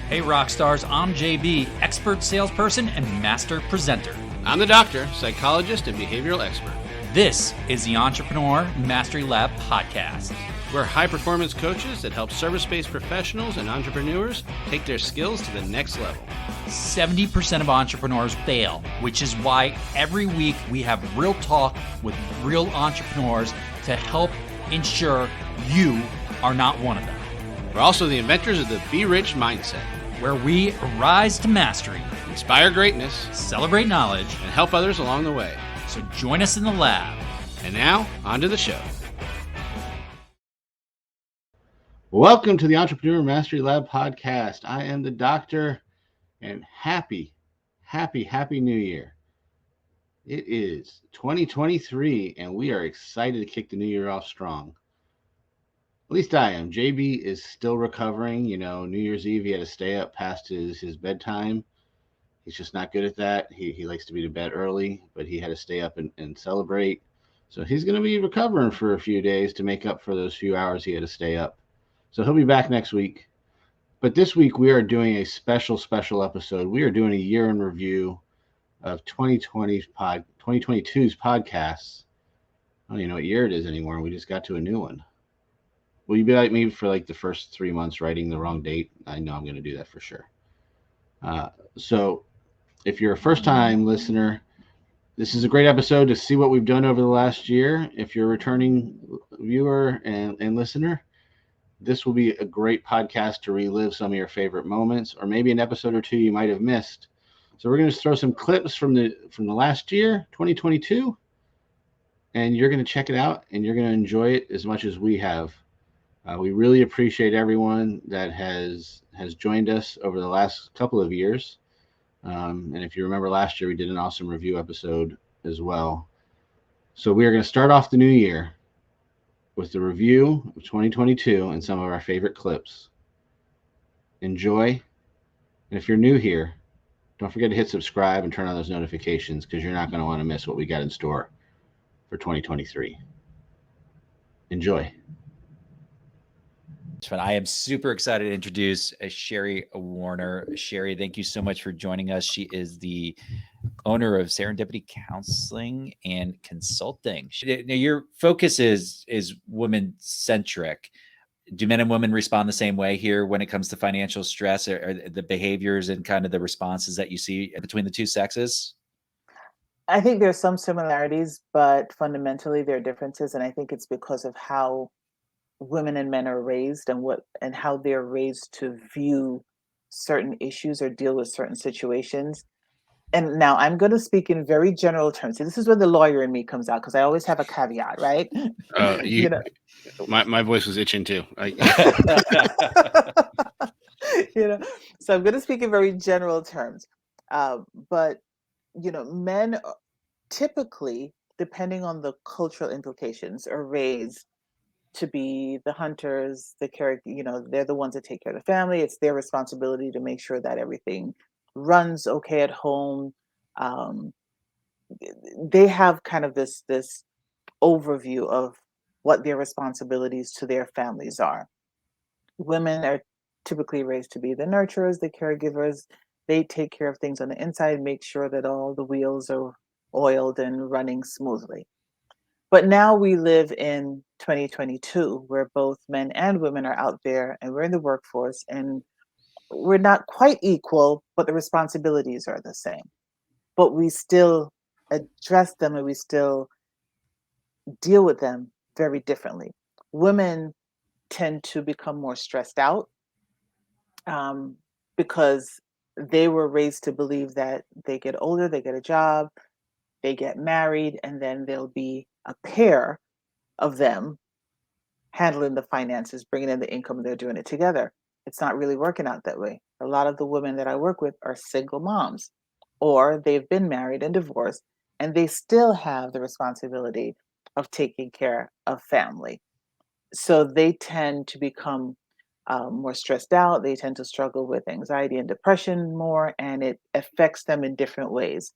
Hey Rockstars, I'm JB, expert salesperson and master presenter. I'm the doctor, psychologist, and behavioral expert. This is the Entrepreneur Mastery Lab podcast. We're high-performance coaches that help service-based professionals and entrepreneurs take their skills to the next level. 70% of entrepreneurs fail, which is why every week we have real talk with real entrepreneurs to help ensure you are not one of them. We're also the inventors of the Be Rich mindset, where we rise to mastery, inspire greatness, celebrate knowledge, and help others along the way. So join us in the lab. And now, on to the show. Welcome to the Entrepreneur Mastery Lab podcast. I am the doctor, and happy New Year. It is 2023, and we are excited to kick the new year off strong. At least I am. JB is still recovering. You know, New Year's Eve, he had to stay up past his bedtime. He's just not good at that. He likes to be to bed early, but he had to stay up and celebrate. So he's going to be recovering for a few days to make up for those few hours he had to stay up. So he'll be back next week. But this week we are doing a special episode. We are doing a year in review of 2022's podcasts. I don't even know what year it is anymore. We just got to a new one. Will you be like me for like the first 3 months writing the wrong date? I know I'm going to do that for sure. So if you're a first-time listener, this is a great episode to see what we've done over the last year. If you're a returning viewer and listener, this will be a great podcast to relive some of your favorite moments, or maybe an episode or two you might have missed. So we're going to throw some clips from the last year, 2022, and you're going to check it out, and you're going to enjoy it as much as we have. We really appreciate everyone that has joined us over the last couple of years. And if you remember last year, we did an awesome review episode as well. So we are going to start off the new year with the review of 2022 and some of our favorite clips. Enjoy. And if you're new here, don't forget to hit subscribe and turn on those notifications, because you're not going to want to miss what we got in store for 2023. Enjoy. I am super excited to introduce Shari Warner. Shari, thank you so much for joining us. She is the owner of Serendipity Counseling and Consulting. Now, your focus is women-centric. Do men and women respond the same way here when it comes to financial stress, or the behaviors and kind of the responses that you see between the two sexes? I think there's some similarities, but fundamentally there are differences. And I think it's because of how women and men are raised and how they're raised to view certain issues or deal with certain situations. And now I'm going to speak in very general terms. See, this is where the lawyer in me comes out, because I always have a caveat, right? You know, my voice was itching too. So I'm going to speak in very general terms. But men typically, depending on the cultural implications, are raised to be the hunters, the character, they're the ones that take care of the family. It's their responsibility to make sure that everything runs okay at home. They have kind of this overview of what their responsibilities to their families are. Women are typically raised to be the nurturers, the caregivers. They take care of things on the inside, make sure that all the wheels are oiled and running smoothly. But now we live in 2022, where both men and women are out there, and we're in the workforce, and we're not quite equal, but the responsibilities are the same. But we still address them, and we still deal with them very differently. Women tend to become more stressed out because they were raised to believe that they get older, they get a job, they get married, and then there'll be a pair of them handling the finances, bringing in the income, and they're doing it together. It's not really working out that way. A lot of the women that I work with are single moms, or they've been married and divorced, and they still have the responsibility of taking care of family. So they tend to become more stressed out. They tend to struggle with anxiety and depression more, and it affects them in different ways.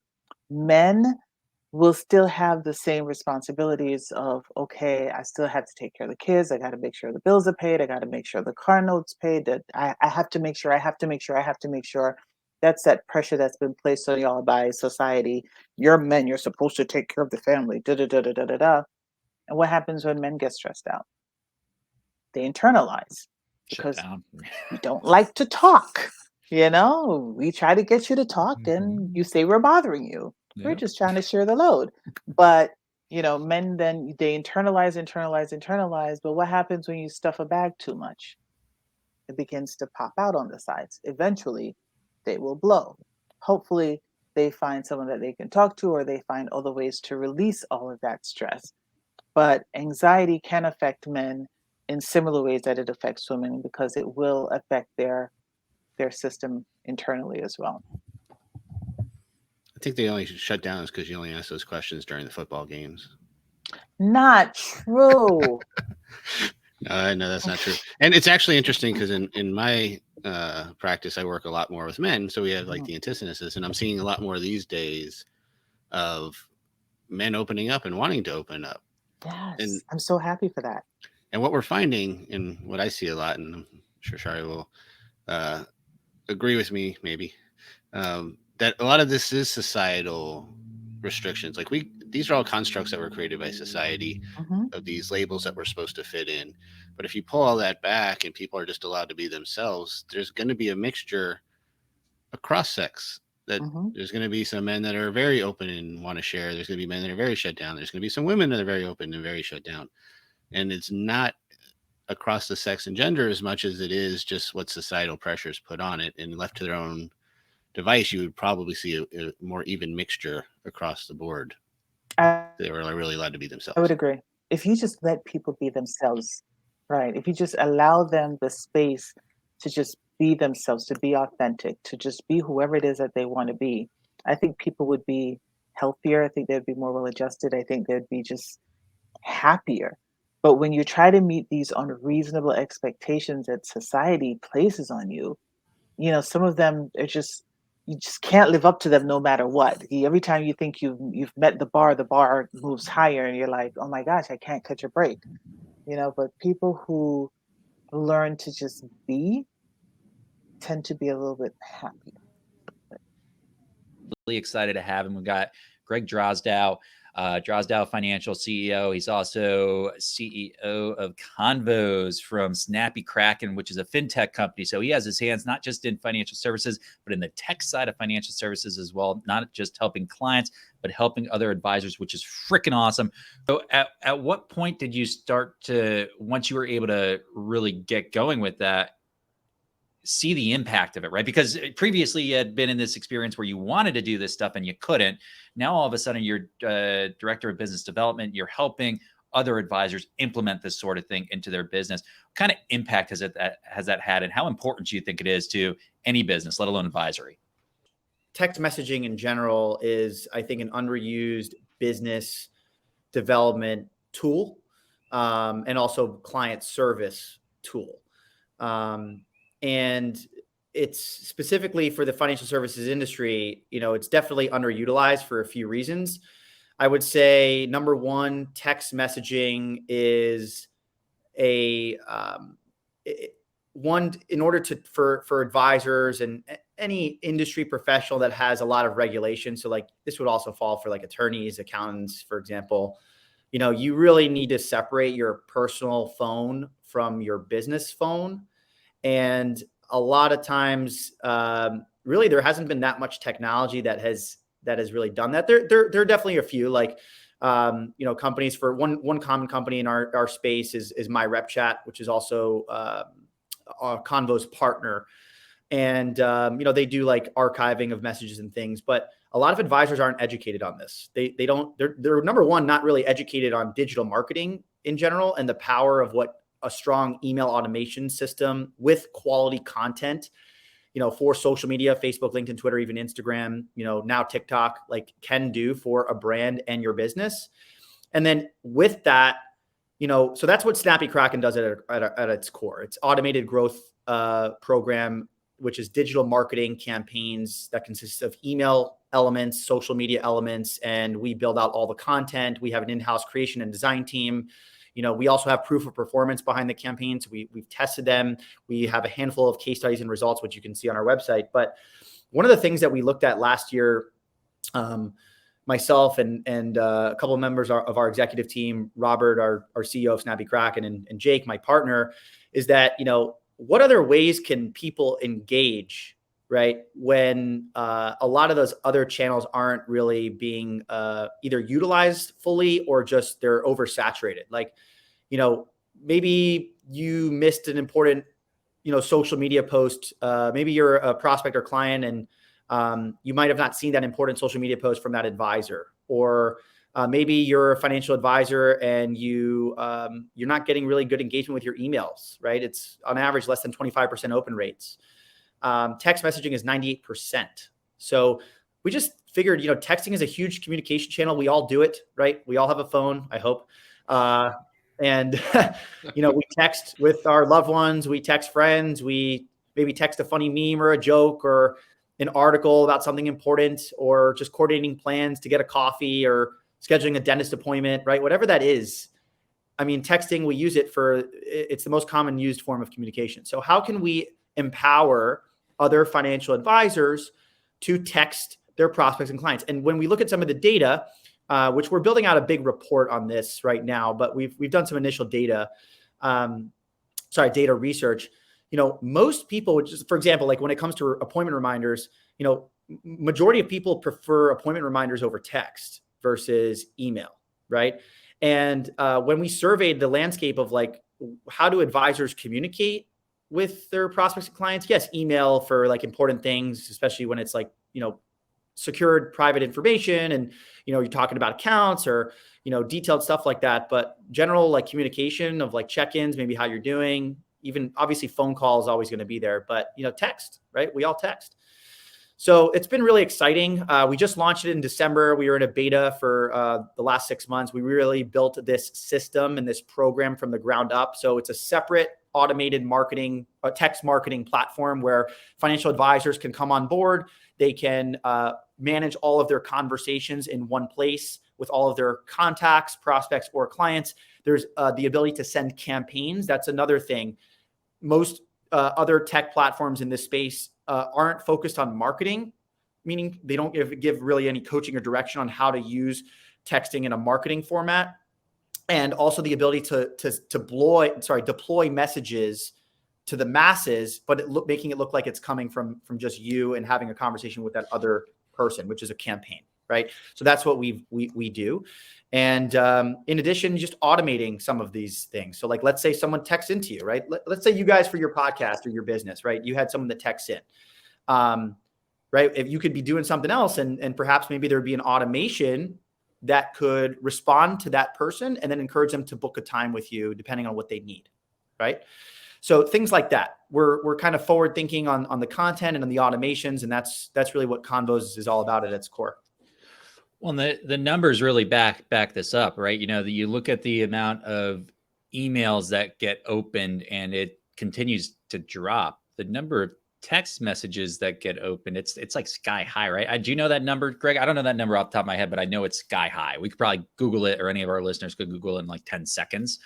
Men will still have the same responsibilities of, okay, I still have to take care of the kids. I got to make sure the bills are paid. I got to make sure the car note's paid. That I have to make sure, I have to make sure, I have to make sure. That's that pressure that's been placed on y'all by society. You're men, you're supposed to take care of the family. Da da da da da da da. And what happens when men get stressed out? They internalize Shut because down. we don't like to talk. We try to get you to talk and you say we're bothering you. We're Yep. just trying to share the load. But, men then they internalize. But what happens when you stuff a bag too much? It begins to pop out on the sides. Eventually, they will blow. Hopefully, they find someone that they can talk to, or they find other ways to release all of that stress. But anxiety can affect men in similar ways that it affects women, because it will affect their system internally as well. I think they only shut down is because you only ask those questions during the football games. Not true. No, that's not true. And it's actually interesting because in my practice, I work a lot more with men. So we have like the antithesis, and I'm seeing a lot more these days of men opening up and wanting to open up. Yes, And I'm so happy for that. And what we're finding, and what I see a lot, and I'm sure Shari will agree with me, maybe, that a lot of this is societal restrictions. Like these are all constructs that were created by society, of these labels that we're supposed to fit in. But if you pull all that back and people are just allowed to be themselves, there's going to be a mixture across sex. That there's going to be some men that are very open and want to share. There's going to be men that are very shut down. There's going to be some women that are very open and very shut down. And it's not across the sex and gender as much as it is just what societal pressures put on it. And left to their own device, you would probably see a more even mixture across the board. They were really allowed to be themselves. I would agree. If you just let people be themselves, right? If you just allow them the space to just be themselves, to be authentic, to just be whoever it is that they want to be, I think people would be healthier. I think they'd be more well adjusted. I think they'd be just happier. But when you try to meet these unreasonable expectations that society places on you, some of them are just, you just can't live up to them no matter what. Every time you think you've met the bar moves higher, and you're like, oh my gosh, I can't catch a break. But people who learn to just be tend to be a little bit happier. Really excited to have him. We got Greg Dozdow, Dozdow Financial CEO. He's also CEO of Convos from Snappy Kraken, which is a fintech company. So he has his hands not just in financial services, but in the tech side of financial services as well. Not just helping clients, but helping other advisors, which is freaking awesome. So at what point did you start to, once you were able to really get going with that, see the impact of it, right? Because previously you had been in this experience where you wanted to do this stuff and you couldn't. Now, all of a sudden you're director of business development. You're helping other advisors implement this sort of thing into their business. What kind of impact has that had, and how important do you think it is to any business, let alone advisory? Text messaging in general is, I think, an underused business development tool, and also client service tool. And it's specifically for the financial services industry, it's definitely underutilized for a few reasons. I would say, number one, text messaging is one, in order for advisors and any industry professional that has a lot of regulation. So like this would also fall for like attorneys, accountants, for example. You really need to separate your personal phone from your business phone. And a lot of times, really, there hasn't been that much technology that has really done that. There are definitely a few, like, companies. For one common company in our space is MyRepChat, which is also Convo's partner. And, they do like archiving of messages and things, but a lot of advisors aren't educated on this. They're number one, not really educated on digital marketing in general and the power of what a strong email automation system with quality content, for social media, Facebook, LinkedIn, Twitter, even Instagram, now TikTok, like, can do for a brand and your business. And then with that, so that's what Snappy Kraken does at its core. It's automated growth program, which is digital marketing campaigns that consists of email elements, social media elements, and we build out all the content. We have an in-house creation and design team. We also have proof of performance behind the campaigns. We've tested them. We have a handful of case studies and results, which you can see on our website. But one of the things that we looked at last year, myself and a couple of members of our executive team, Robert, our CEO of Snappy Kraken, and Jake, my partner, is that, what other ways can people engage, right, when a lot of those other channels aren't really being either utilized fully or just they're oversaturated? Like, maybe you missed an important, social media post. Maybe you're a prospect or client and you might have not seen that important social media post from that advisor, or maybe you're a financial advisor and you're not getting really good engagement with your emails, right? It's on average less than 25% open rates. Text messaging is 98%. So we just figured, texting is a huge communication channel. We all do it, right? We all have a phone, I hope. And we text with our loved ones, we text friends, we maybe text a funny meme or a joke or an article about something important, or just coordinating plans to get a coffee or scheduling a dentist appointment, right? Whatever that is. I mean, texting, we use it it's the most common used form of communication. So how can we empower other financial advisors to text their prospects and clients? And when we look at some of the data, which we're building out a big report on this right now, but we've done some initial data research. Most people, just for example, like when it comes to appointment reminders, majority of people prefer appointment reminders over text versus email, right? And when we surveyed the landscape of like, how do advisors communicate with their prospects and clients? Yes, email for like important things, especially when it's like, secured private information and, you're talking about accounts or, detailed stuff like that. But general like communication of like check-ins, maybe how you're doing, even obviously phone call is always going to be there, but text, right? We all text. So it's been really exciting. We just launched it in December. We were in a beta for the last 6 months. We really built this system and this program from the ground up. So it's a separate automated marketing, text marketing platform where financial advisors can come on board. They can manage all of their conversations in one place with all of their contacts, prospects, or clients. There's the ability to send campaigns. That's another thing. Most other tech platforms in this space aren't focused on marketing, meaning they don't give really any coaching or direction on how to use texting in a marketing format. And also the ability to deploy messages to the masses, but making it look like it's coming from just you and having a conversation with that other person, which is a campaign, right? So that's what we do. And in addition, just automating some of these things. So like, let's say someone texts into you, right? Let's say you guys for your podcast or your business, right? You had someone that texts in, right? If you could be doing something else and perhaps maybe there'd be an automation that could respond to that person and then encourage them to book a time with you depending on what they need, right? So things like that. We're kind of forward thinking on the content and on the automations, and that's really what Convos is all about at its core. Well, the numbers really back this up, right? You look at the amount of emails that get opened and it continues to drop. The number of text messages that get opened, it's like sky high, right? Do you know that number, Greg? I don't know that number off the top of my head, but I know it's sky high. We could probably Google it, or any of our listeners could Google it in like 10 seconds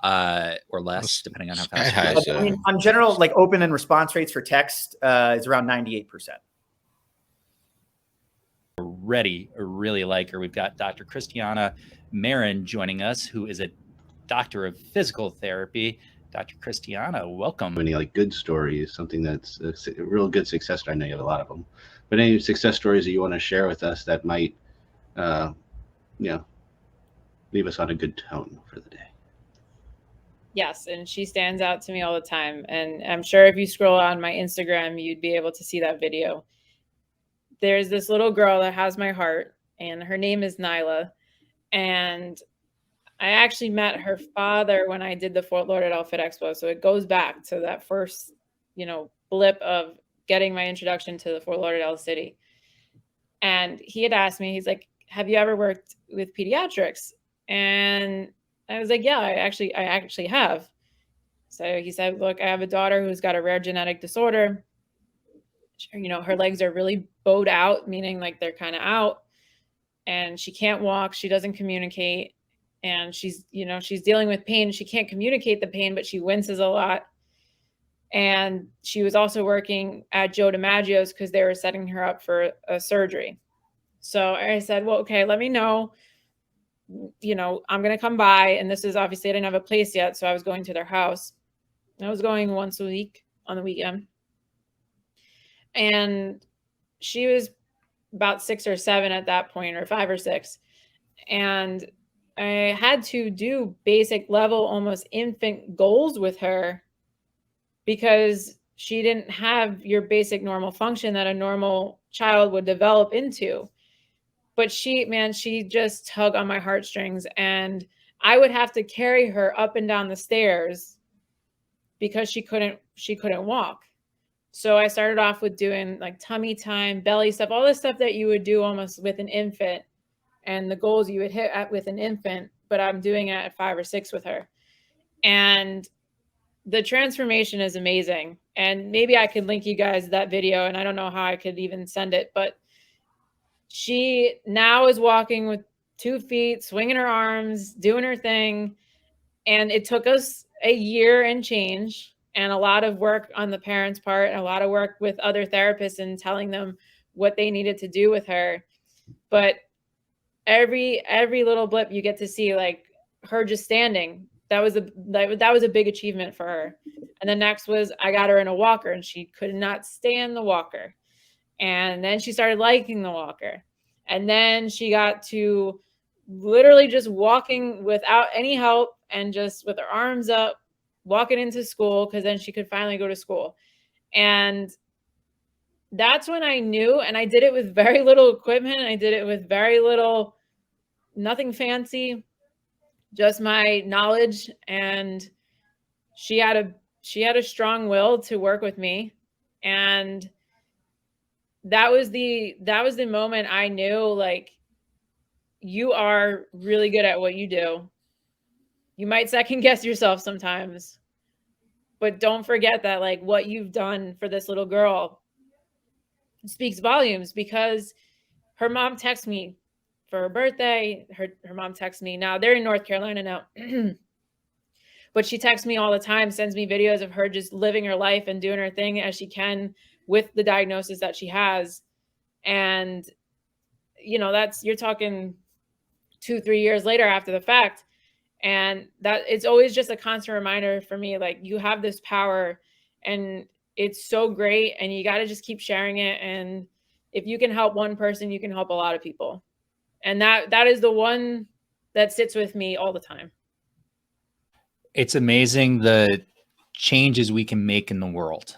or less, depending on how fast. I mean, on general, like open and response rates for text is around 98%. Really like her. We've got Dr. Christiana Marron joining us, who is a doctor of physical therapy. Dr. Christiana, welcome. Any like good stories, something that's a real good success story? I know you have a lot of them, but any success stories that you want to share with us that might, leave us on a good tone for the day? Yes, and she stands out to me all the time. And I'm sure if you scroll on my Instagram, you'd be able to see that video. There's this little girl that has my heart, and her name is Nyla. And I actually met her father when I did the Fort Lauderdale Fit Expo. So it goes back to that first, blip of getting my introduction to the Fort Lauderdale city. And he had asked me, he's like, have you ever worked with pediatrics? And I was like, yeah, I actually have. So he said, look, I have a daughter who's got a rare genetic disorder. her legs are really bowed out, meaning like they're kind of out, and she can't walk. She doesn't communicate, and she's dealing with pain. She can't communicate the pain, but she winces a lot. And she was also working at Joe DiMaggio's because they were setting her up for a surgery. So I said, well, okay, let me know. I'm going to come by. And this is obviously, I didn't have a place yet. So I was going to their house. I was going once a week on the weekend. And she was about 6 or 7 at that point, or 5 or 6. And I had to do basic level, almost infant goals with her because she didn't have your basic normal function that a normal child would develop into. But she just tugged on my heartstrings, and I would have to carry her up and down the stairs because she couldn't walk. So I started off with doing like tummy time, belly stuff, all this stuff that you would do almost with an infant, and the goals you would hit with an infant, but I'm doing it at 5 or 6 with her. And the transformation is amazing. And maybe I could link you guys that video, and I don't know how I could even send it, but she now is walking with 2 feet, swinging her arms, doing her thing. And it took us a year and change, and a lot of work on the parents' part, and a lot of work with other therapists and telling them what they needed to do with her. But every little blip you get to see, like her just standing, that was a big achievement for her. And the next was I got her in a walker, and she could not stand the walker. And then she started liking the walker. And then she got to literally just walking without any help and just with her arms up, walking into school, because then she could finally go to school. And that's when I knew, and I did it with very little equipment. I did it with very little, nothing fancy, just my knowledge. And she had a strong will to work with me. And that was the moment I knew, like, you are really good at what you do. You might second guess yourself sometimes, but don't forget that, like, what you've done for this little girl speaks volumes, because her mom texts me for her birthday. Her mom texts me. Now they're in North Carolina now, but she texts me all the time, sends me videos of her just living her life and doing her thing as she can with the diagnosis that she has. And, you're talking 2-3 years later after the fact. And that it's always just a constant reminder for me, like, you have this power and it's so great, and you got to just keep sharing it. And if you can help one person, you can help a lot of people. And that is the one that sits with me all the time. It's amazing the changes we can make in the world,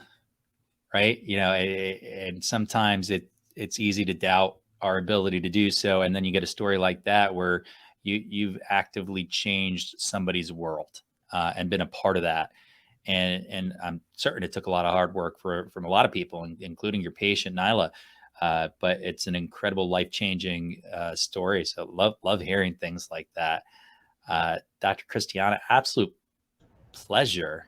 right? And sometimes it's easy to doubt our ability to do so. And then you get a story like that where you've actively changed somebody's world and been a part of that. And I'm certain it took a lot of hard work from a lot of people, including your patient, Nyla. But it's an incredible life-changing story. So love hearing things like that. Dr. Christiana, absolute pleasure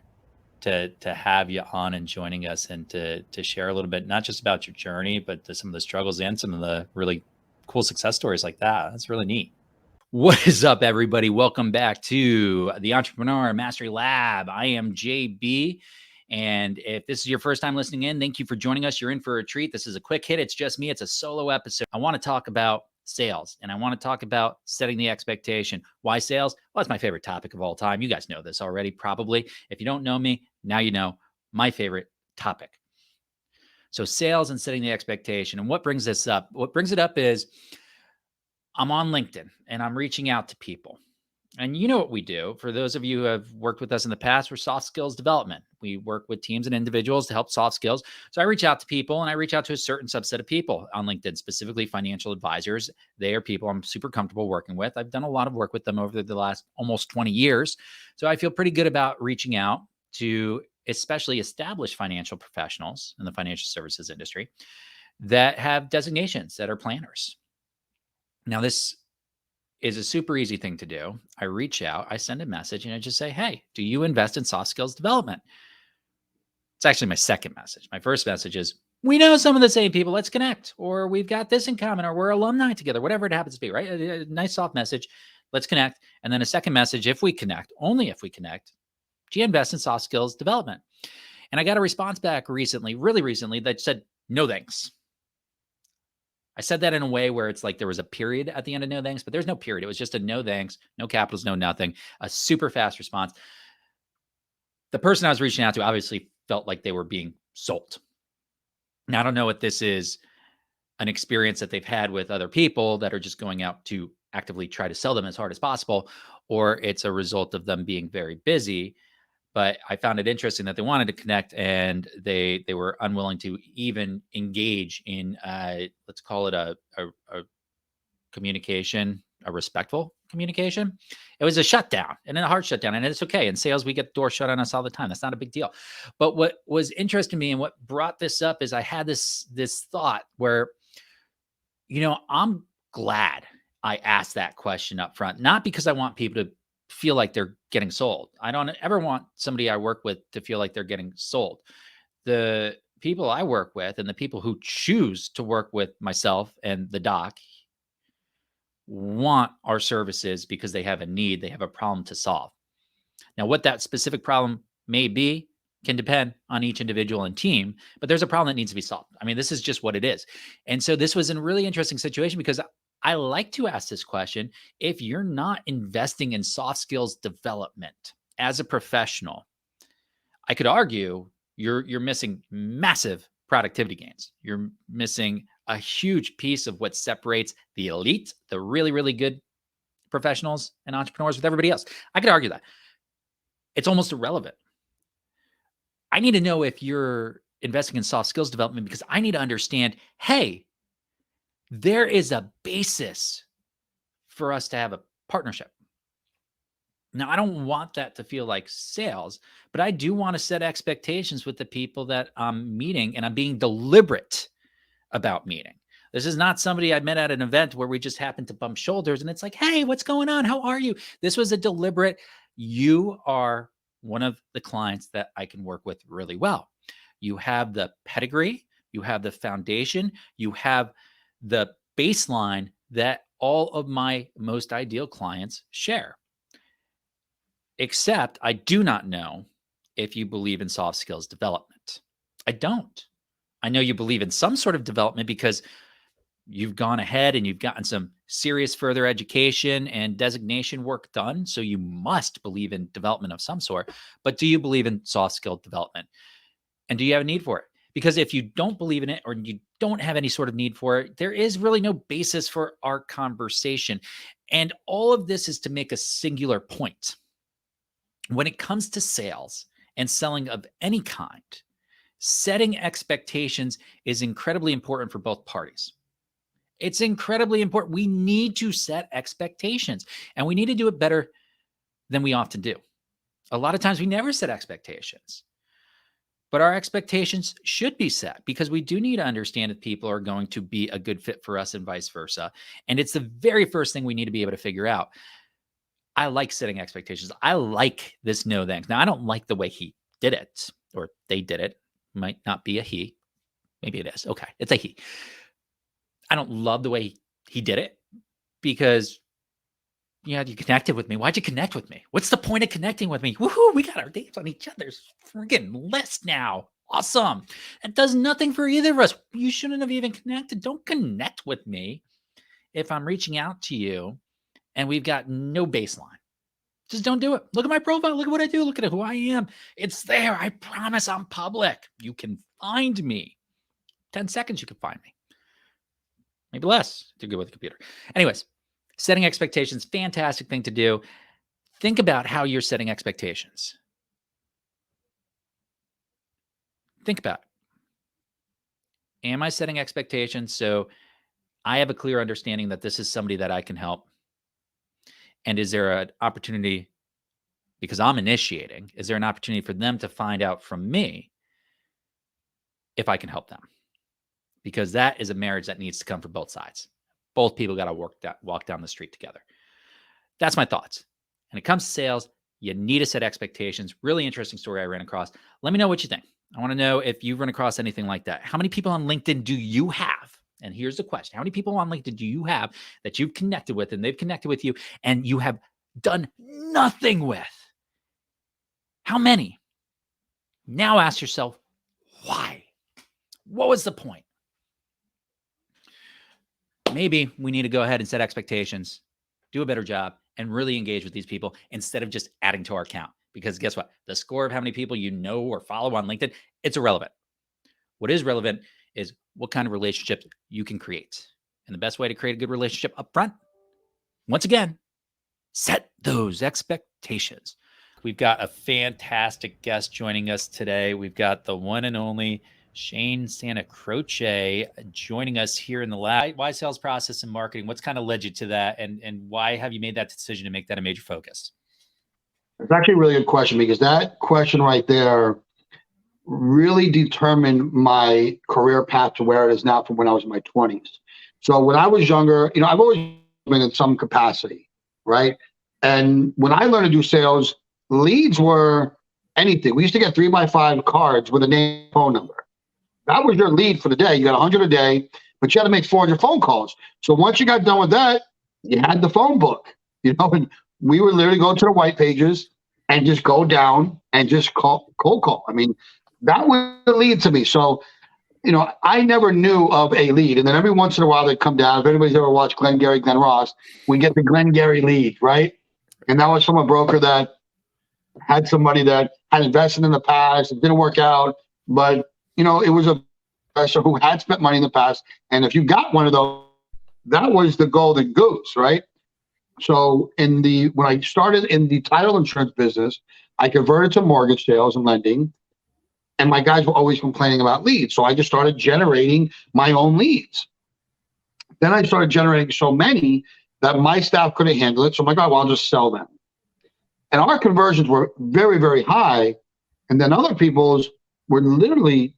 to have you on and joining us, and to share a little bit, not just about your journey, but some of the struggles and some of the really cool success stories like that. That's really neat. What is up, everybody? Welcome back to the Entrepreneur Mastery Lab. I am JB. And if this is your first time listening in, thank you for joining us. You're in for a treat. This is a quick hit. It's just me. It's a solo episode. I want to talk about sales, and I want to talk about setting the expectation. Why sales? Well, it's my favorite topic of all time. You guys know this already, probably. If you don't know me, now you know my favorite topic. So sales and setting the expectation. And what brings this up? What brings it up is I'm on LinkedIn and I'm reaching out to people. And you know what we do. For those of you who have worked with us in the past, we're soft skills development. We work with teams and individuals to help soft skills. So I reach out to people, and I reach out to a certain subset of people on LinkedIn, specifically financial advisors. They are people I'm super comfortable working with. I've done a lot of work with them over the last almost 20 years. So I feel pretty good about reaching out to especially established financial professionals in the financial services industry that have designations, that are planners. Now, this is a super easy thing to do. I reach out, I send a message, and I just say, hey, do you invest in soft skills development? It's actually my second message. My first message is, We know some of the same people. Let's connect. Or we've got this in common, or we're alumni together, whatever it happens to be, right? A nice soft message. Let's connect. And then a second message, if we connect, only if we connect, do you invest in soft skills development? And I got a response back recently, really recently, that said, no thanks. I said that in a way where it's like there was a period at the end of no thanks, but there's no period. It was just a no thanks, no capitals, no nothing, a super fast response. The person I was reaching out to obviously felt like they were being sold. Now, I don't know if this is an experience that they've had with other people that are just going out to actively try to sell them as hard as possible, or it's a result of them being very busy. But I found it interesting that they wanted to connect and they were unwilling to even engage in, let's call it a communication, a respectful communication. It was a shutdown and a hard shutdown, and it's okay. In sales, we get doors shut on us all the time. That's not a big deal. But what was interesting to me and what brought this up is I had this thought where, I'm glad I asked that question up front, not because I want people to feel like they're getting sold. I don't ever want somebody I work with to feel like they're getting sold. The people I work with and the people who choose to work with myself and the doc want our services because they have a need, they have a problem to solve. Now, what that specific problem may be can depend on each individual and team, but there's a problem that needs to be solved. I mean, this is just what it is. And so this was a really interesting situation because I like to ask this question. If you're not investing in soft skills development as a professional, I could argue you're missing massive productivity gains. You're missing a huge piece of what separates the elite, the really, really good professionals and entrepreneurs with everybody else. I could argue that. It's almost irrelevant. I need to know if you're investing in soft skills development because I need to understand, hey, there is a basis for us to have a partnership. Now, I don't want that to feel like sales, but I do want to set expectations with the people that I'm meeting, and I'm being deliberate about meeting. This is not somebody I met at an event where we just happened to bump shoulders and it's like, hey, what's going on? How are you? This was a deliberate, you are one of the clients that I can work with really well. You have the pedigree, you have the foundation, you have the baseline that all of my most ideal clients share. Except I do not know if you believe in soft skills development. I don't. I know you believe in some sort of development because you've gone ahead and you've gotten some serious further education and designation work done. So you must believe in development of some sort. But do you believe in soft skill development? And do you have a need for it? Because if you don't believe in it or you don't have any sort of need for it, there is really no basis for our conversation. And all of this is to make a singular point. When it comes to sales and selling of any kind, setting expectations is incredibly important for both parties. It's incredibly important. We need to set expectations, and we need to do it better than we often do. A lot of times we never set expectations, but our expectations should be set because we do need to understand if people are going to be a good fit for us and vice versa. And it's the very first thing we need to be able to figure out. I like setting expectations. I like this no thanks. Now, I don't like the way he did it or they did it. Might not be a he. Maybe it is. Okay. It's a he. I don't love the way he did it because you connected with me. Why'd you connect with me? What's the point of connecting with me? Woohoo, we got our names on each other's friggin' list now. Awesome. It does nothing for either of us. You shouldn't have even connected. Don't connect with me if I'm reaching out to you and we've got no baseline. Just don't do it. Look at my profile. Look at what I do. Look at who I am. It's there. I promise I'm public. You can find me. 10 seconds, you can find me. Maybe less if you're good with the computer. Anyways, setting expectations, fantastic thing to do. Think about how you're setting expectations. Think about it. Am I setting expectations so I have a clear understanding that this is somebody that I can help? And is there an opportunity, because I'm initiating, is there an opportunity for them to find out from me if I can help them? Because that is a marriage that needs to come from both sides. Both people got to walk down the street together. That's my thoughts. When it comes to sales, you need to set expectations. Really interesting story I ran across. Let me know what you think. I want to know if you've run across anything like that. How many people on LinkedIn do you have? And here's the question. How many people on LinkedIn do you have that you've connected with and they've connected with you and you have done nothing with? How many? Now ask yourself, why? What was the point? Maybe we need to go ahead and set expectations, do a better job, and really engage with these people instead of just adding to our count. Because guess what? The score of how many people you know or follow on LinkedIn, it's irrelevant. What is relevant is what kind of relationships you can create. And the best way to create a good relationship up front, once again, set those expectations. We've got a fantastic guest joining us today. We've got the one and only Shane Santa Croce joining us here in the lab. Why sales process and marketing? What's kind of led you to that? And why have you made that decision to make that a major focus? It's actually a really good question, because that question right there really determined my career path to where it is now from when I was in my 20s. So when I was younger, I've always been in some capacity, right? And when I learned to do sales, leads were anything. We used to get 3x5 cards with a name and phone number. That was your lead for the day. You got 100 a day, but you had to make 400 phone calls. So once you got done with that, you had the phone book, and we would literally go to the white pages and just go down and just cold call. I mean, that was the lead to me. So, I never knew of a lead. And then every once in a while they'd come down. If anybody's ever watched Glenn Ross, we get the Glenn Gary lead, right? And that was from a broker that had somebody that had invested in the past. It didn't work out, but it was a investor who had spent money in the past. And if you got one of those, that was the golden goose, right? So when I started in the title insurance business, I converted to mortgage sales and lending, and my guys were always complaining about leads. So I just started generating my own leads. Then I started generating so many that my staff couldn't handle it. So I'm like, oh, well, I'll just sell them. And our conversions were very, very high. And then other people's were literally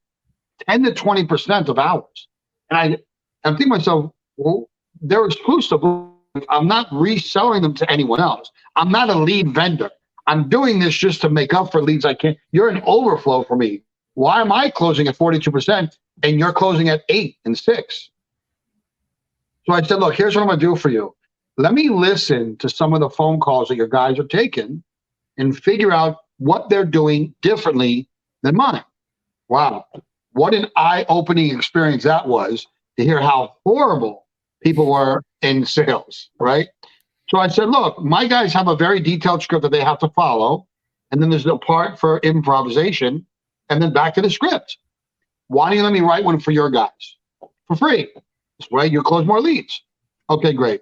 10 to 20% of ours. And I'm thinking to myself, well, they're exclusive. I'm not reselling them to anyone else. I'm not a lead vendor. I'm doing this just to make up for leads I can't. You're an overflow for me. Why am I closing at 42% and you're closing at 8 and 6? So I said, look, here's what I'm going to do for you. Let me listen to some of the phone calls that your guys are taking and figure out what they're doing differently than mine. Wow. What an eye-opening experience that was to hear how horrible people were in sales, right? So I said, look, my guys have a very detailed script that they have to follow. And then there's a part for improvisation and then back to the script. Why don't you let me write one for your guys for free? This way you close more leads. Okay, great.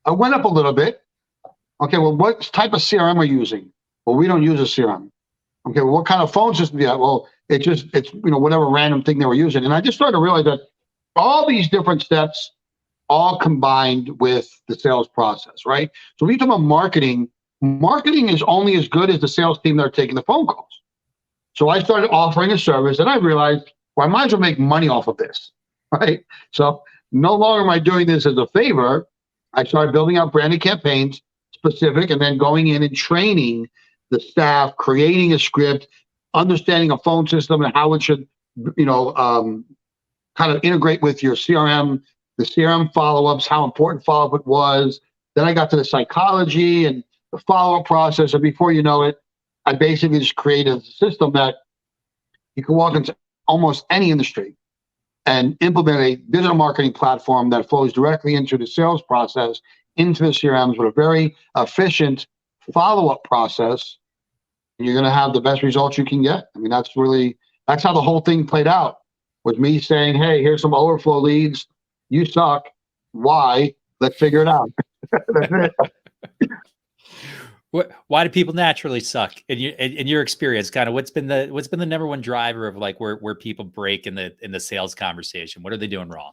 I went up a little bit. Okay, well, what type of CRM are you using? Well, we don't use a CRM. Okay, well, what kind of phone system do you have? Well, it's whatever random thing they were using. And I just started to realize that all these different steps all combined with the sales process, right? So when you talk about marketing is only as good as the sales team that are taking the phone calls. So I started offering a service and I realized, well, I might as well make money off of this, right? So no longer am I doing this as a favor. I started building out branded campaigns specific and then going in and training the staff, creating a script, understanding a phone system and how it should, kind of integrate with your CRM, the CRM follow-ups, how important follow-up was. Then I got to the psychology and the follow-up process. And before you know it, I basically just created a system that you can walk into almost any industry and implement a digital marketing platform that flows directly into the sales process, into the CRMs with a very efficient follow-up process. You're going to have the best results you can get. I mean, that's how the whole thing played out, with me saying, hey, here's some overflow leads. You suck. Why? Let's figure it out. That's it. Why do people naturally suck in your experience? Kind of what's been the number one driver of like where people break in the sales conversation? What are they doing wrong?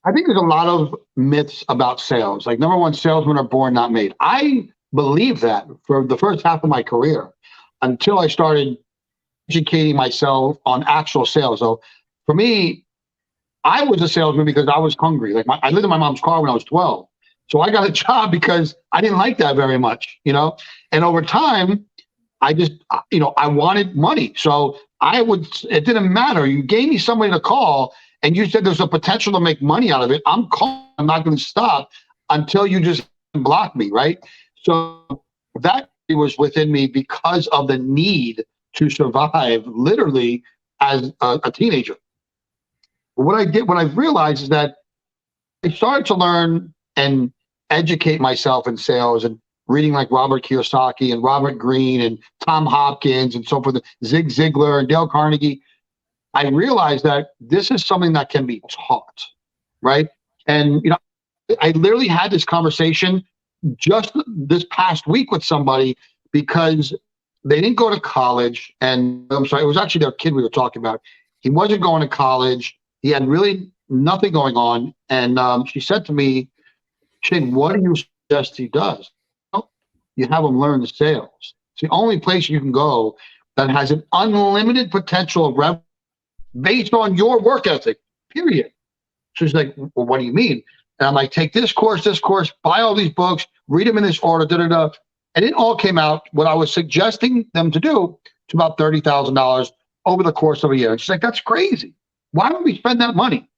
I think there's a lot of myths about sales. Like, number one, salesmen are born, not made. I believe that for the first half of my career until I started educating myself on actual sales. So for me, I was a salesman because I was hungry. Like, I lived in my mom's car when I was 12. So I got a job because I didn't like that very much, And over time, I just, I wanted money. So it didn't matter. You gave me somebody to call and you said there's a potential to make money out of it. I'm calling. I'm not going to stop until you just block me, right? So that was within me because of the need to survive, literally as a teenager. But what I realized is that I started to learn and educate myself in sales and reading like Robert Kiyosaki and Robert Greene and Tom Hopkins and so forth, Zig Ziglar and Dale Carnegie. I realized that this is something that can be taught, right? And, I literally had this conversation just this past week with somebody because they didn't go to college. And I'm sorry, it was actually their kid we were talking about. He wasn't going to college. He had really nothing going on. And she said to me, Shane, what do you suggest he does? You have him learn the sales. It's the only place you can go that has an unlimited potential of revenue based on your work ethic, period. She's like, well, what do you mean? And I'm like, take this course, buy all these books, read them in this order, da-da-da. And it all came out, what I was suggesting them to do, to about $30,000 over the course of a year. And she's like, that's crazy. Why would we spend that money?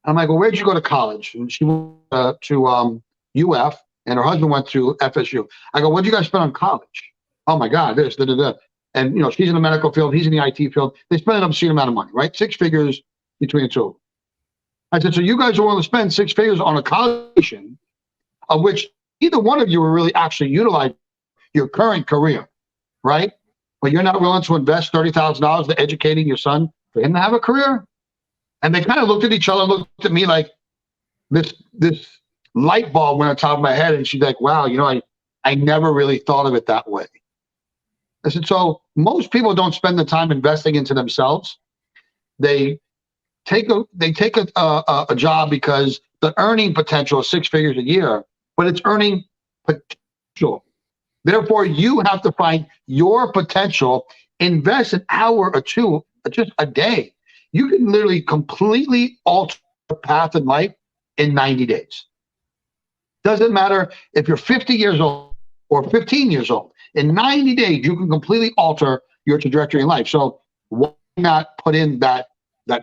I'm like, well, where'd you go to college? And she went to UF, and her husband went to FSU. I go, what'd you guys spend on college? Oh my God, this, da-da-da. And, she's in the medical field, he's in the IT field. They spend an obscene amount of money, right? 6 figures between the two of them. I said, so you guys are willing to spend 6 figures on a college, of which either one of you are really actually utilizing your current career, right? But you're not willing to invest $30,000 to educating your son for him to have a career? And they kind of looked at each other, looked at me like this light bulb went on top of my head. And she's like, wow, I never really thought of it that way. I said, so most people don't spend the time investing into themselves. They take a job because the earning potential is 6 figures a year, but it's earning potential. Therefore, you have to find your potential, invest an hour or two, just a day. You can literally completely alter your path in life in 90 days. Doesn't matter if you're 50 years old or 15 years old. In 90 days, you can completely alter your trajectory in life. So why not put in that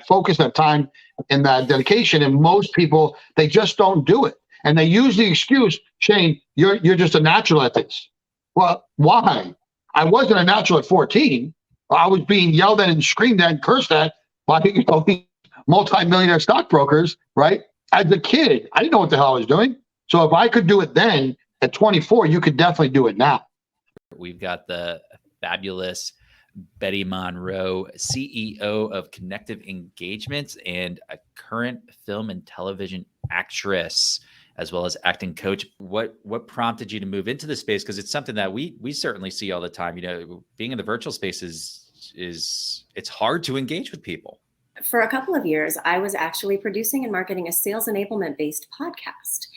focus, that time, and that dedication? And most people, they just don't do it. And they use the excuse, Shane, you're just a natural at this. Well, why? I wasn't a natural at 14. I was being yelled at and screamed at and cursed at by multi-millionaire stockbrokers, right? As a kid, I didn't know what the hell I was doing. So if I could do it then at 24, you could definitely do it now. We've got the fabulous Betty Monroe, CEO of Connective Engagements and a current film and television actress, as well as acting coach. What prompted you to move into the space? Because it's something that we certainly see all the time. Being in the virtual space is it's hard to engage with people. For a couple of years, I was actually producing and marketing a sales enablement based podcast.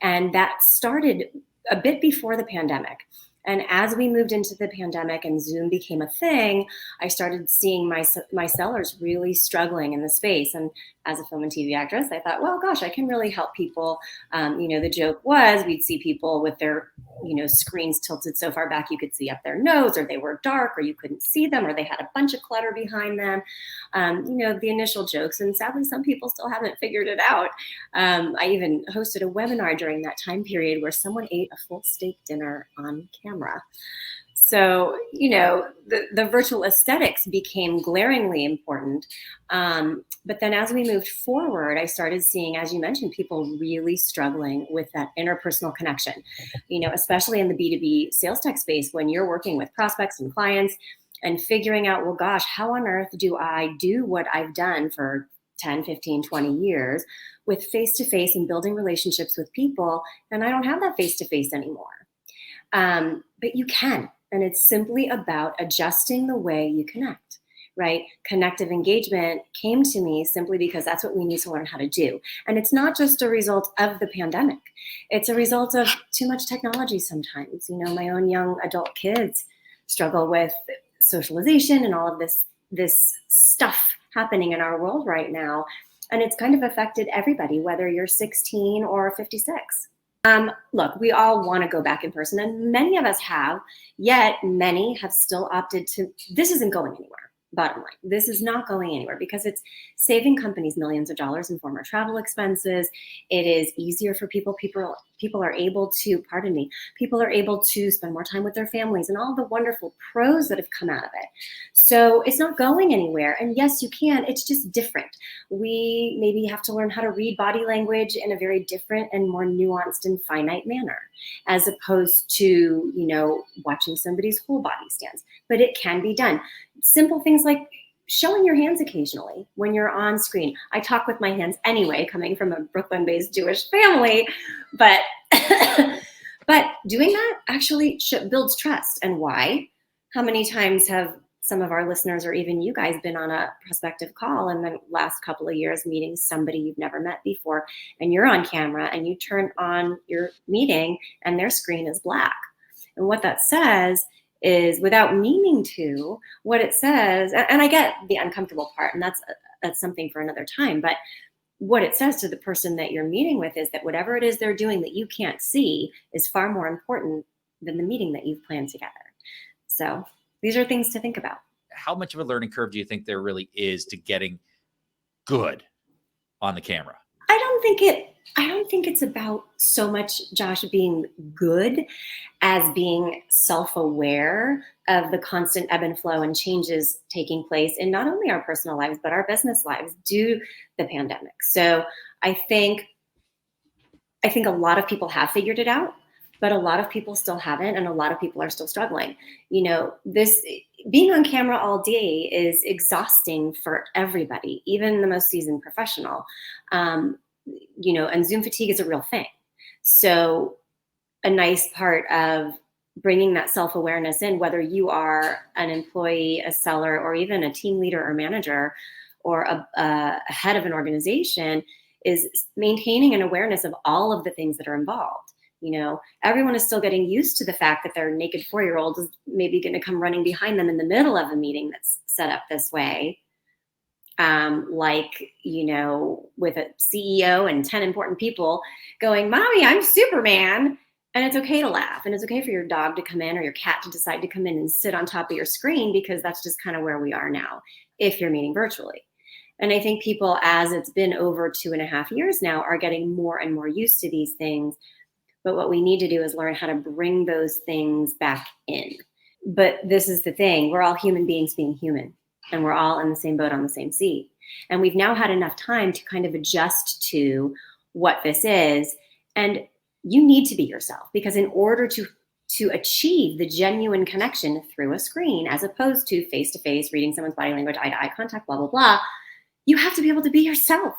And that started a bit before the pandemic. And as we moved into the pandemic and Zoom became a thing, I started seeing my sellers really struggling in the space. And as a film and TV actress, I thought, well, gosh, I can really help people. The joke was we'd see people with their, screens tilted so far back you could see up their nose, or they were dark, or you couldn't see them, or they had a bunch of clutter behind them. The initial jokes. And sadly, some people still haven't figured it out. I even hosted a webinar during that time period where someone ate a full steak dinner on camera. So, the virtual aesthetics became glaringly important. But then as we moved forward, I started seeing, as you mentioned, people really struggling with that interpersonal connection, especially in the B2B sales tech space, when you're working with prospects and clients and figuring out, well, gosh, how on earth do I do what I've done for 10, 15, 20 years with face-to-face and building relationships with people, and I don't have that face-to-face anymore. But you can, and it's simply about adjusting the way you connect, right? Connective engagement came to me simply because that's what we need to learn how to do. And it's not just a result of the pandemic. It's a result of too much technology sometimes. My own young adult kids struggle with socialization and all of this stuff happening in our world right now. And it's kind of affected everybody, whether you're 16 or 56. Look, we all want to go back in person, and many of us have, yet many have still opted to, this isn't going anywhere. Bottom line, this is not going anywhere because it's saving companies millions of dollars in former travel expenses. It is easier for people. People are able to, pardon me, people are able to spend more time with their families and all the wonderful pros that have come out of it. So it's not going anywhere. And yes, you can. It's just different. We maybe have to learn how to read body language in a very different and more nuanced and finite manner, as opposed to, watching somebody's whole body stance. But it can be done. Simple things like showing your hands occasionally when you're on screen. I talk with my hands anyway, coming from a Brooklyn-based Jewish family, but but doing that actually builds trust. And why? How many times have some of our listeners or even you guys been on a prospective call in the last couple of years meeting somebody you've never met before, and you're on camera and you turn on your meeting and their screen is black? And what that says is, without meaning to, what it says, and I get the uncomfortable part, and that's something for another time, but what it says to the person that you're meeting with is that whatever it is they're doing that you can't see is far more important than the meeting that you've planned together. So these are things to think about. How much of a learning curve do you think there really is to getting good on the camera? I don't think it's about so much, Josh, being good as being self-aware of the constant ebb and flow and changes taking place in not only our personal lives, but our business lives due to the pandemic. So I think a lot of people have figured it out, but a lot of people still haven't, and a lot of people are still struggling. This being on camera all day is exhausting for everybody, even the most seasoned professional. And Zoom fatigue is a real thing. So a nice part of bringing that self-awareness in, whether you are an employee, a seller, or even a team leader or manager, or a head of an organization, is maintaining an awareness of all of the things that are involved. Everyone is still getting used to the fact that their naked 4-year-old is maybe going to come running behind them in the middle of a meeting that's set up this way. With a CEO and 10 important people going, "Mommy, I'm Superman." And it's okay to laugh, and it's okay for your dog to come in or your cat to decide to come in and sit on top of your screen, because that's just kind of where we are now if you're meeting virtually. And I think people, as it's been over 2.5 years now, are getting more and more used to these things. But what we need to do is learn how to bring those things back in. But this is the thing. We're all human beings being human, and we're all in the same boat on the same sea. And we've now had enough time to kind of adjust to what this is. And you need to be yourself, because in order to achieve the genuine connection through a screen, as opposed to face-to-face, reading someone's body language, eye-to-eye contact, blah, blah, blah, you have to be able to be yourself.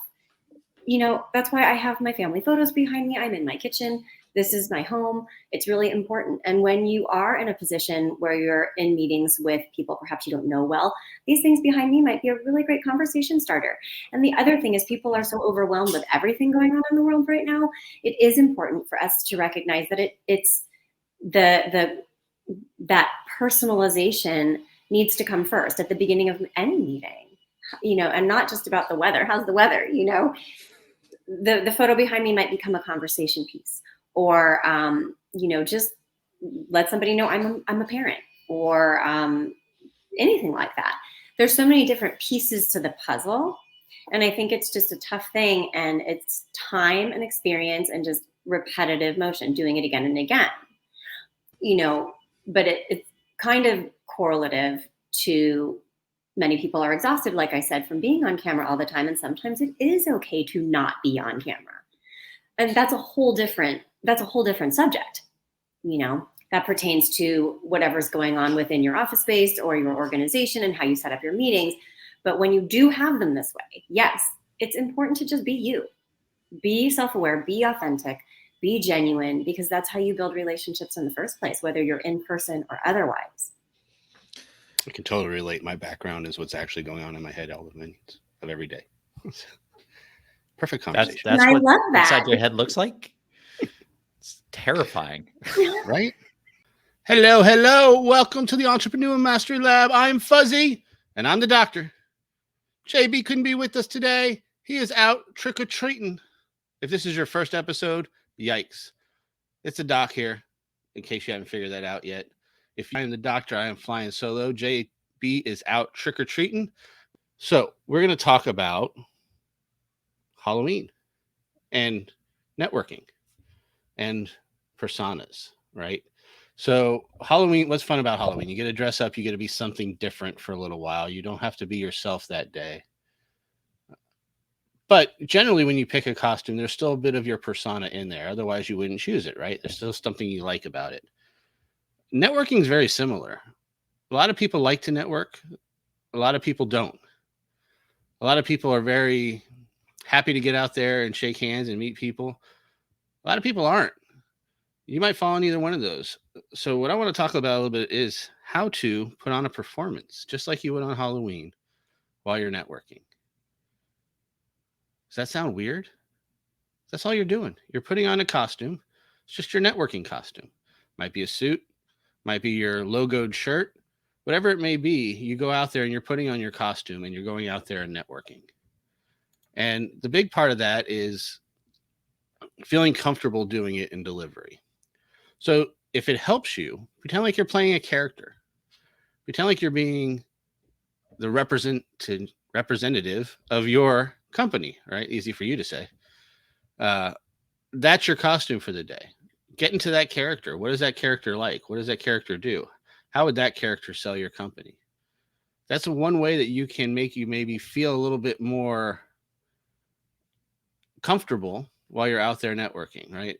That's why I have my family photos behind me. I'm in my kitchen. This is my home. It's really important. And when you are in a position where you're in meetings with people perhaps you don't know well, these things behind me might be a really great conversation starter. And the other thing is, people are so overwhelmed with everything going on in the world right now. It is important for us to recognize that it's that personalization needs to come first at the beginning of any meeting, and not just about the weather. How's the weather? The photo behind me might become a conversation piece. Or, just let somebody know I'm a parent, or anything like that. There's so many different pieces to the puzzle. And I think it's just a tough thing. And it's time and experience and just repetitive motion, doing it again and again. But it's kind of correlative to many people are exhausted, like I said, from being on camera all the time. And sometimes it is okay to not be on camera. And that's a whole different subject, that pertains to whatever's going on within your office space or your organization and how you set up your meetings. But when you do have them this way, yes, it's important to just be you, be self-aware, be authentic, be genuine, because that's how you build relationships in the first place, whether you're in person or otherwise. I can totally relate. My background is what's actually going on in my head all the minutes of every day. Perfect conversation. That's I what love that. inside your head looks like. It's terrifying. Right? Hello. Welcome to the Entrepreneur Mastery Lab. I'm Fuzzy, and I'm the doctor. JB couldn't be with us today. He is out trick-or-treating. If this is your first episode, yikes. It's a doc here, in case you haven't figured that out yet. If I am the doctor, I am flying solo. JB is out trick-or-treating. So we're going to talk about Halloween and networking and personas, right? So Halloween, what's fun about Halloween? You get to dress up, you get to be something different for a little while. You don't have to be yourself that day. But generally, when you pick a costume, there's still a bit of your persona in there. Otherwise, you wouldn't choose it, right? There's still something you like about it. Networking is very similar. A lot of people like to network. A lot of people don't. A lot of people are very happy to get out there and shake hands and meet people. A lot of people aren't. You might fall in either one of those. So what I want to talk about a little bit is how to put on a performance, just like you would on Halloween while you're networking. Does that sound weird? That's all you're doing. You're putting on a costume. It's just your networking costume. Might be a suit, might be your logoed shirt, whatever it may be. You go out there and you're putting on your costume and you're going out there and networking. And the big part of that is feeling comfortable doing it in delivery. So if it helps you, pretend like you're playing a character. Pretend like you're being the representative of your company, right? Easy for you to say. That's your costume for the day. Get into that character. What is that character like? What does that character do? How would that character sell your company? That's one way that you can make you maybe feel a little bit more comfortable while you're out there networking, right?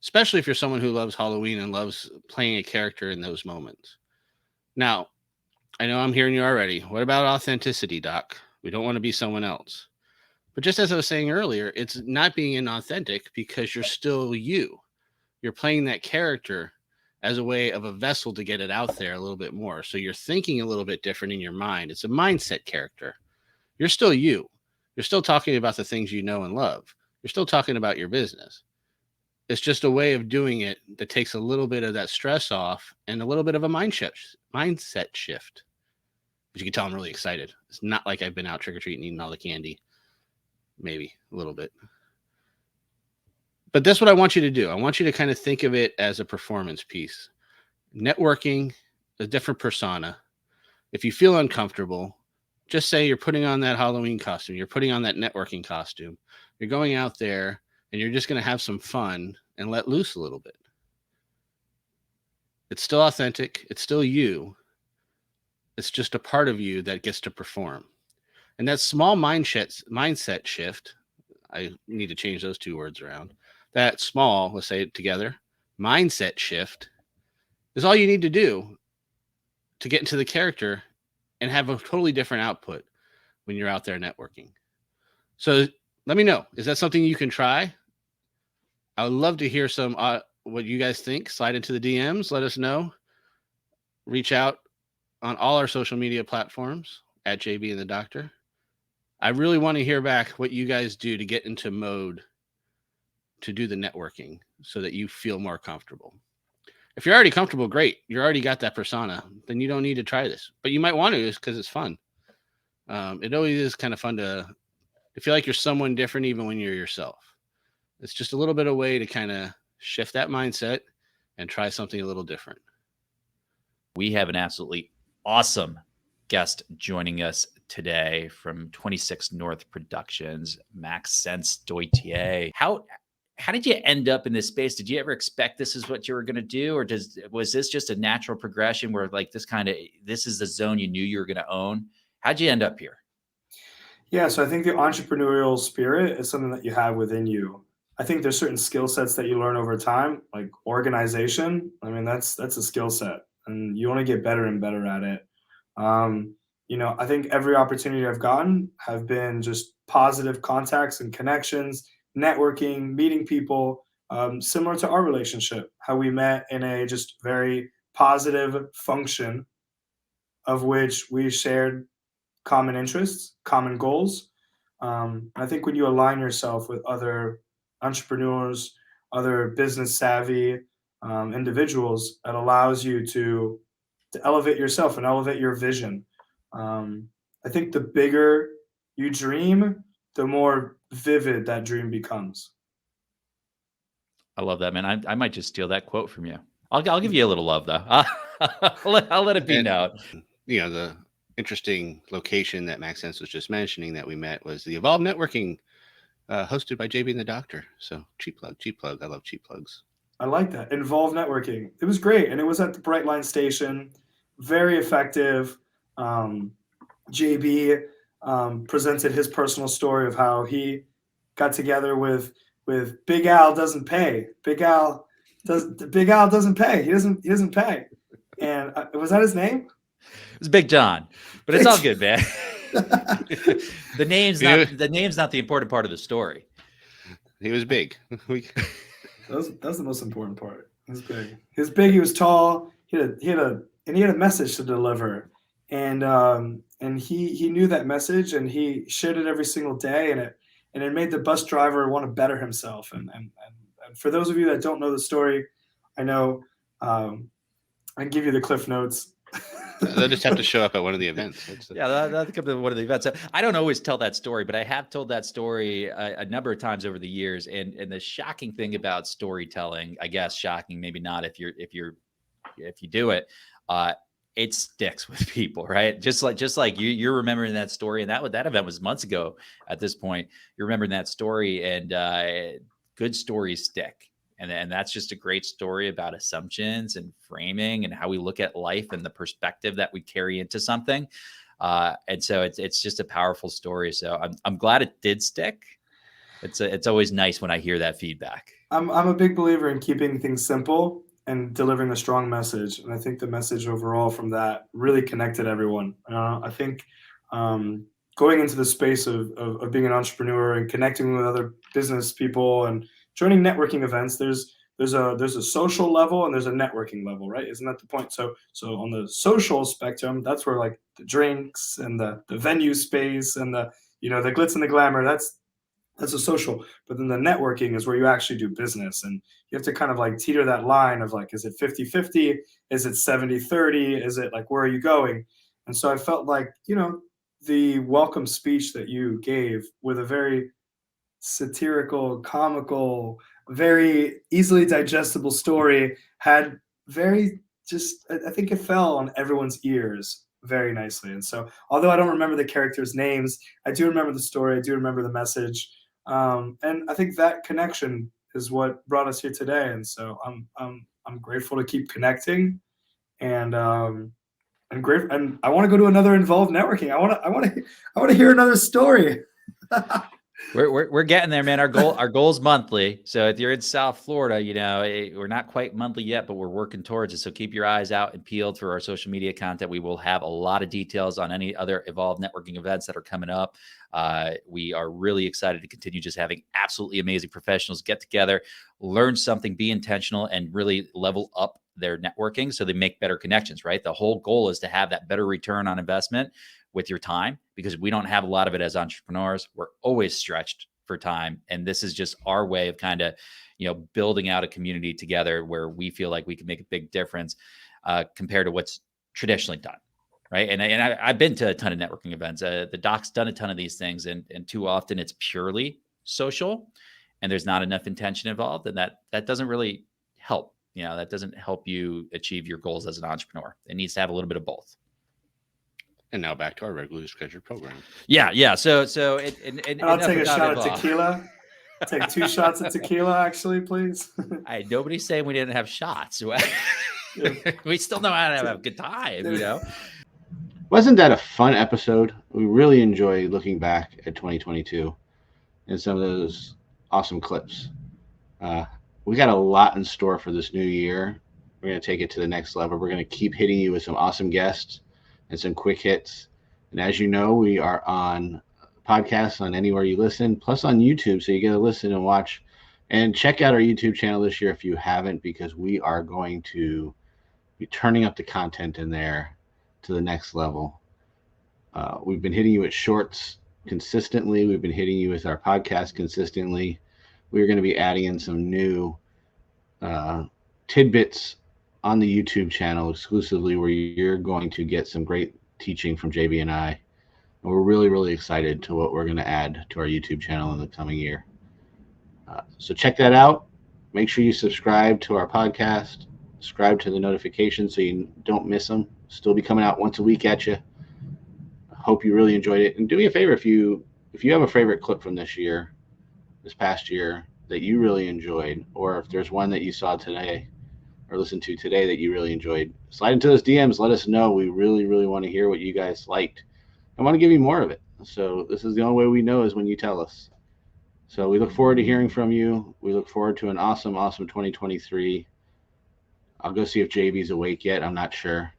Especially if you're someone who loves Halloween and loves playing a character in those moments. Now, I know I'm hearing you already. What about authenticity, Doc? We don't want to be someone else. But just as I was saying earlier, it's not being inauthentic because you're still you. You're playing that character as a way of a vessel to get it out there a little bit more. So you're thinking a little bit different in your mind. It's a mindset character. You're still you. You're still talking about the things you know and love. You're still talking about your business. It's just a way of doing it that takes a little bit of that stress off and a little bit of a mindset shift. But you can tell I'm really excited. It's not like I've been out trick-or-treating eating all the candy. Maybe a little bit. But that's what I want you to do. I want you to kind of think of it as a performance piece. Networking, a different persona. If you feel uncomfortable, just say you're putting on that Halloween costume. You're putting on that networking costume. You're going out there and you're just going to have some fun and let loose a little bit. It's still authentic. It's still you. It's just a part of you that gets to perform. And that small mindset shift, I need to change those two words around. That small, let's say it together, mindset shift is all you need to do to get into the character and have a totally different output when you're out there networking. So let me know. Is that something you can try? I would love to hear some what you guys think. Slide into the DMs. Let us know. Reach out on all our social media platforms at JB and the Doctor. I really want to hear back what you guys do to get into mode to do the networking so that you feel more comfortable. If you're already comfortable, great. You already got that persona. Then you don't need to try this. But you might want to because it's fun. It always is kind of fun to feel like you're someone different even when you're yourself. It's just a little bit of a way to kind of shift that mindset and try something a little different. We have an absolutely awesome guest joining us today from 26 North Productions, Maxence Doytier. How did you end up in this space? Did you ever expect this is what you were going to do? Or was this just a natural progression where like this is the zone you knew you were going to own? How'd you end up here? Yeah, so I think the entrepreneurial spirit is something that you have within you. I think there's certain skill sets that you learn over time, like organization. I mean, that's a skill set, and you want to get better and better at it. I think every opportunity I've gotten have been just positive contacts and connections, networking, meeting people, similar to our relationship, how we met in a just very positive function of which we shared common interests, common goals. I think when you align yourself with other entrepreneurs, other business savvy individuals, it allows you to elevate yourself and elevate your vision. I think the bigger you dream, the more vivid that dream becomes. I love that, man. I might just steal that quote from you. I'll give you a little love though. I'll let it be known. You know, the interesting location that Maxence was just mentioning that we met was the Evolve Networking, hosted by JB and the Doctor. So cheap plug. I love cheap plugs. I like that. Involve Networking. It was great. And it was at the Brightline station. Very effective. JB presented his personal story of how he got together with Big Al doesn't pay. Big Al doesn't pay. He doesn't pay. And was that his name? It was Big John, but it's all good, man. The name's not the important part of the story. He was big. That was the most important part. He was big. He was big. He was tall. He had a message to deliver, and he knew that message, and he shared it every single day, and it made the bus driver want to better himself. And for those of you that don't know the story, I know I can give you the Cliff Notes. They'll just have to show up at one of the events. Yeah, that'll come to one of the events. I don't always tell that story, but I have told that story a number of times over the years. And the shocking thing about storytelling, I guess shocking, maybe not if you do it, it sticks with people, right? Just like you're remembering that story, and that event was months ago at this point. You're remembering that story, and good stories stick. And that's just a great story about assumptions and framing and how we look at life and the perspective that we carry into something. And so it's just a powerful story. So I'm glad it did stick. It's always nice when I hear that feedback. I'm a big believer in keeping things simple and delivering a strong message. And I think the message overall from that really connected everyone. I think going into the space of being an entrepreneur and connecting with other business people and joining networking events, there's a social level and there's a networking level, right? Isn't that the point? So on the social spectrum, that's where like the drinks and the venue space and the glitz and the glamour, that's a social. But then the networking is where you actually do business, and you have to kind of like teeter that line of like, is it 50-50? Is it 70-30? Is it like, where are you going? And so I felt like, the welcome speech that you gave with a very satirical, comical, very easily digestible story had very I think it fell on everyone's ears very nicely. And so although I don't remember the characters' names, I do remember the story, I do remember the message. And I think that connection is what brought us here today. And so I'm grateful to keep connecting, and I'm grateful, and I want to go to another Involved Networking. I want to hear another story. We're getting there, man. Our goal's monthly. So if you're in South Florida, we're not quite monthly yet, but we're working towards it. So keep your eyes out and peeled for our social media content. We will have a lot of details on any other Evolve Networking events that are coming up. We are really excited to continue just having absolutely amazing professionals get together, learn something, be intentional, and really level up their networking so they make better connections, right? The whole goal is to have that better return on investment with your time, because we don't have a lot of it as entrepreneurs. We're always stretched for time. And this is just our way of kind of, building out a community together where we feel like we can make a big difference compared to what's traditionally done. Right. And I've been to a ton of networking events. The Doc's done a ton of these things, and too often it's purely social and there's not enough intention involved. And that doesn't really help. That doesn't help you achieve your goals as an entrepreneur. It needs to have a little bit of both. And now back to our regularly scheduled program. Yeah. So I'll take a shot of tequila. Take 2 shots of tequila, actually, please. Nobody's saying we didn't have shots. We still know how to have a good time, Wasn't that a fun episode? We really enjoyed looking back at 2022 and some of those awesome clips. We got a lot in store for this new year. We're going to take it to the next level. We're going to keep hitting you with some awesome guests and some quick hits. And as you know, we are on podcasts on anywhere you listen, plus on YouTube. So you get to listen and watch and check out our YouTube channel this year if you haven't, because we are going to be turning up the content in there to the next level. We've been hitting you with shorts consistently. We've been hitting you with our podcast consistently. We're going to be adding in some new tidbits on the YouTube channel exclusively, where you're going to get some great teaching from JB and I. And we're really, really excited to what we're going to add to our YouTube channel in the coming year. So check that out. make sure you subscribe to our podcast, subscribe to the notifications so you don't miss them. Still be coming out once a week at you. Hope you really enjoyed it. And do me a favor, if you have a favorite clip from this past year that you really enjoyed, or if there's one that you saw today or listened to today that you really enjoyed, slide into those DMs. Let us know. We really, really want to hear what you guys liked. I want to give you more of it. So this is the only way we know is when you tell us. So we look forward to hearing from you. We look forward to an awesome 2023. I'll go see if JB's awake yet. I'm not sure.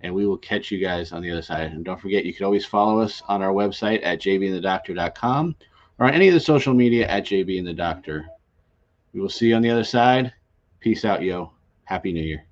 And we will catch you guys on the other side. And don't forget, you can always follow us on our website at jbandthedoctor.com or on any of the social media at JB and the Doctor. We will see you on the other side. Peace out, yo. Happy New Year.